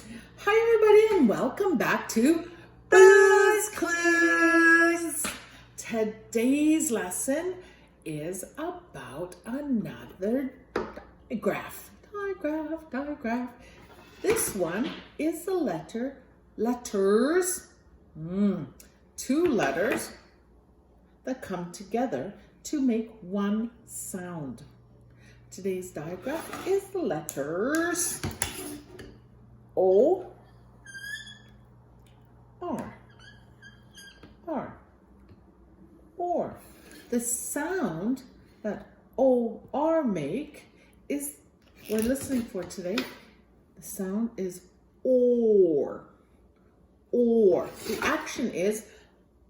Hi everybody and welcome back to Booze Clues. Today's lesson is about another digraph. Digraph. This one is the letters, two letters that come together to make one sound. Today's digraph is the letters O, R, or. The sound that O, R make is, we're listening for today, the sound is or. The action is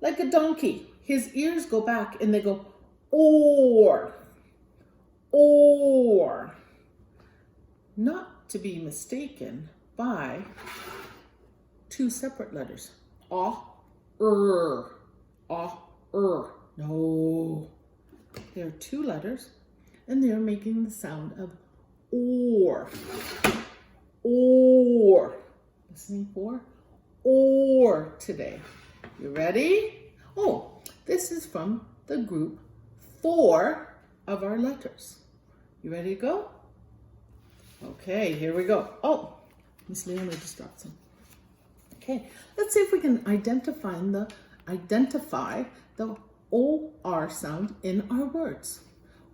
like a donkey. His ears go back and they go or. Not to be mistaken by two separate letters. No. There are two letters and they're making the sound of or. Listening for or today. You ready? Oh, this is from the group 4 of our letters. You ready to go? Okay, here we go. Oh, Miss Leona just dropped some. Okay, let's see if we can identify the OR sound in our words.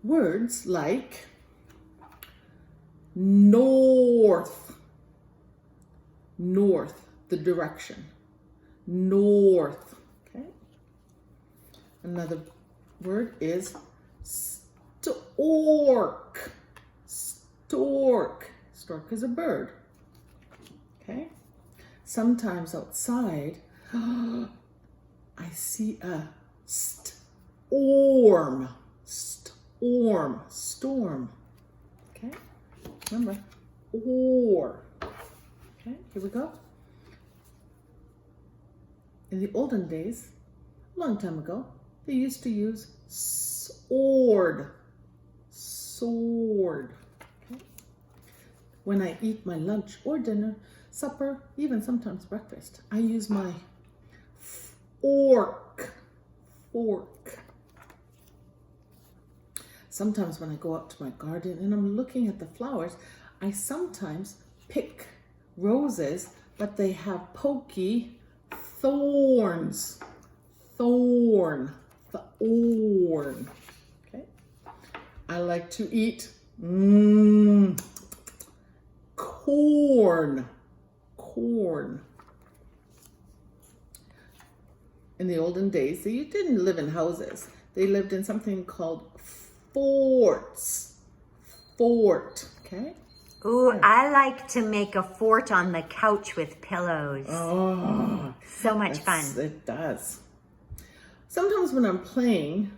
Words like north, the direction, north, okay? Another word is stork. Stork is a bird, okay? Sometimes outside, I see a storm, okay? Remember, or, okay? Here we go. In the olden days, a long time ago, they used to use sword. Okay? When I eat my lunch or dinner, supper, even sometimes breakfast, I use my fork. Sometimes when I go out to my garden and I'm looking at the flowers, I sometimes pick roses, but they have pokey thorns. Thorn. Okay. I like to eat corn. In the olden days, they didn't live in houses. They lived in something called forts. Okay? Ooh, I like to make a fort on the couch with pillows. Oh, so much fun. It does. Sometimes when I'm playing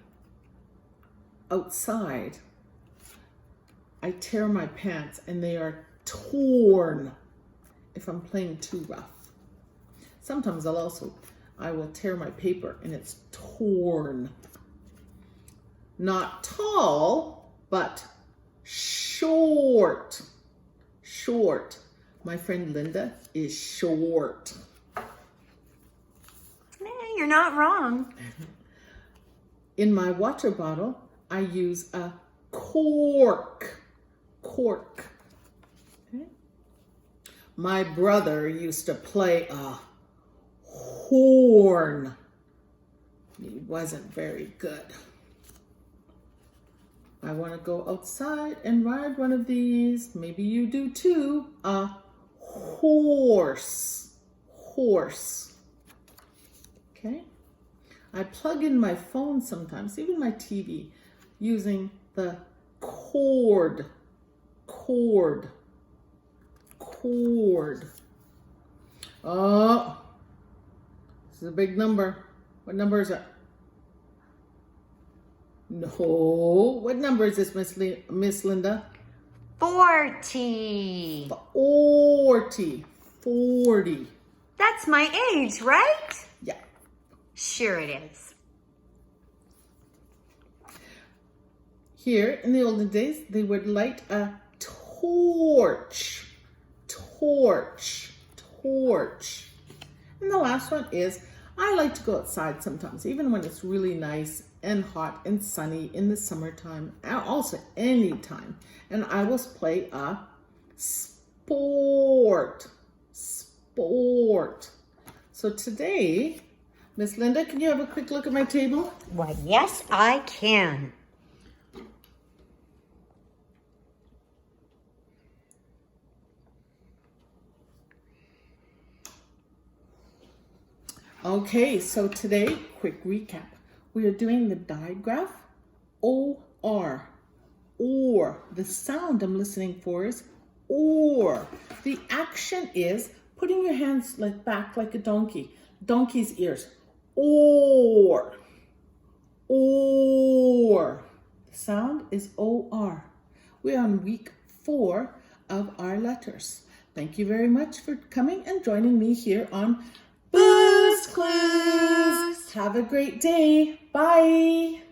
outside, I tear my pants and they are torn if I'm playing too rough. Sometimes I will tear my paper and it's torn. Not tall, but short. My friend Linda is short. You're not wrong. In my water bottle, I use a cork. Okay? My brother used to play a horn. He wasn't very good. I want to go outside and ride one of these. Maybe you do too. A horse. Okay? I plug in my phone sometimes, even my TV, using the cord. Oh, this is a big number. What number is it? No. What number is this, Miss Linda? 40. 40. That's my age, right? Yeah. Sure it is. Here in the olden days, they would light a torch. porch. And the last one is, I like to go outside sometimes, even when it's really nice and hot and sunny in the summertime, and also anytime. And I will play a sport. Sport. So today, Miss Linda, can you have a quick look at my table? Why, yes, I can. Okay, so today, quick recap. We are doing the digraph, O-R, or. The sound I'm listening for is or. The action is putting your hands back like a donkey. Donkey's ears. Or. Or. The sound is O-R. We're on week 4 of our letters. Thank you very much for coming and joining me here on Booze Clues. Have a great day. Bye.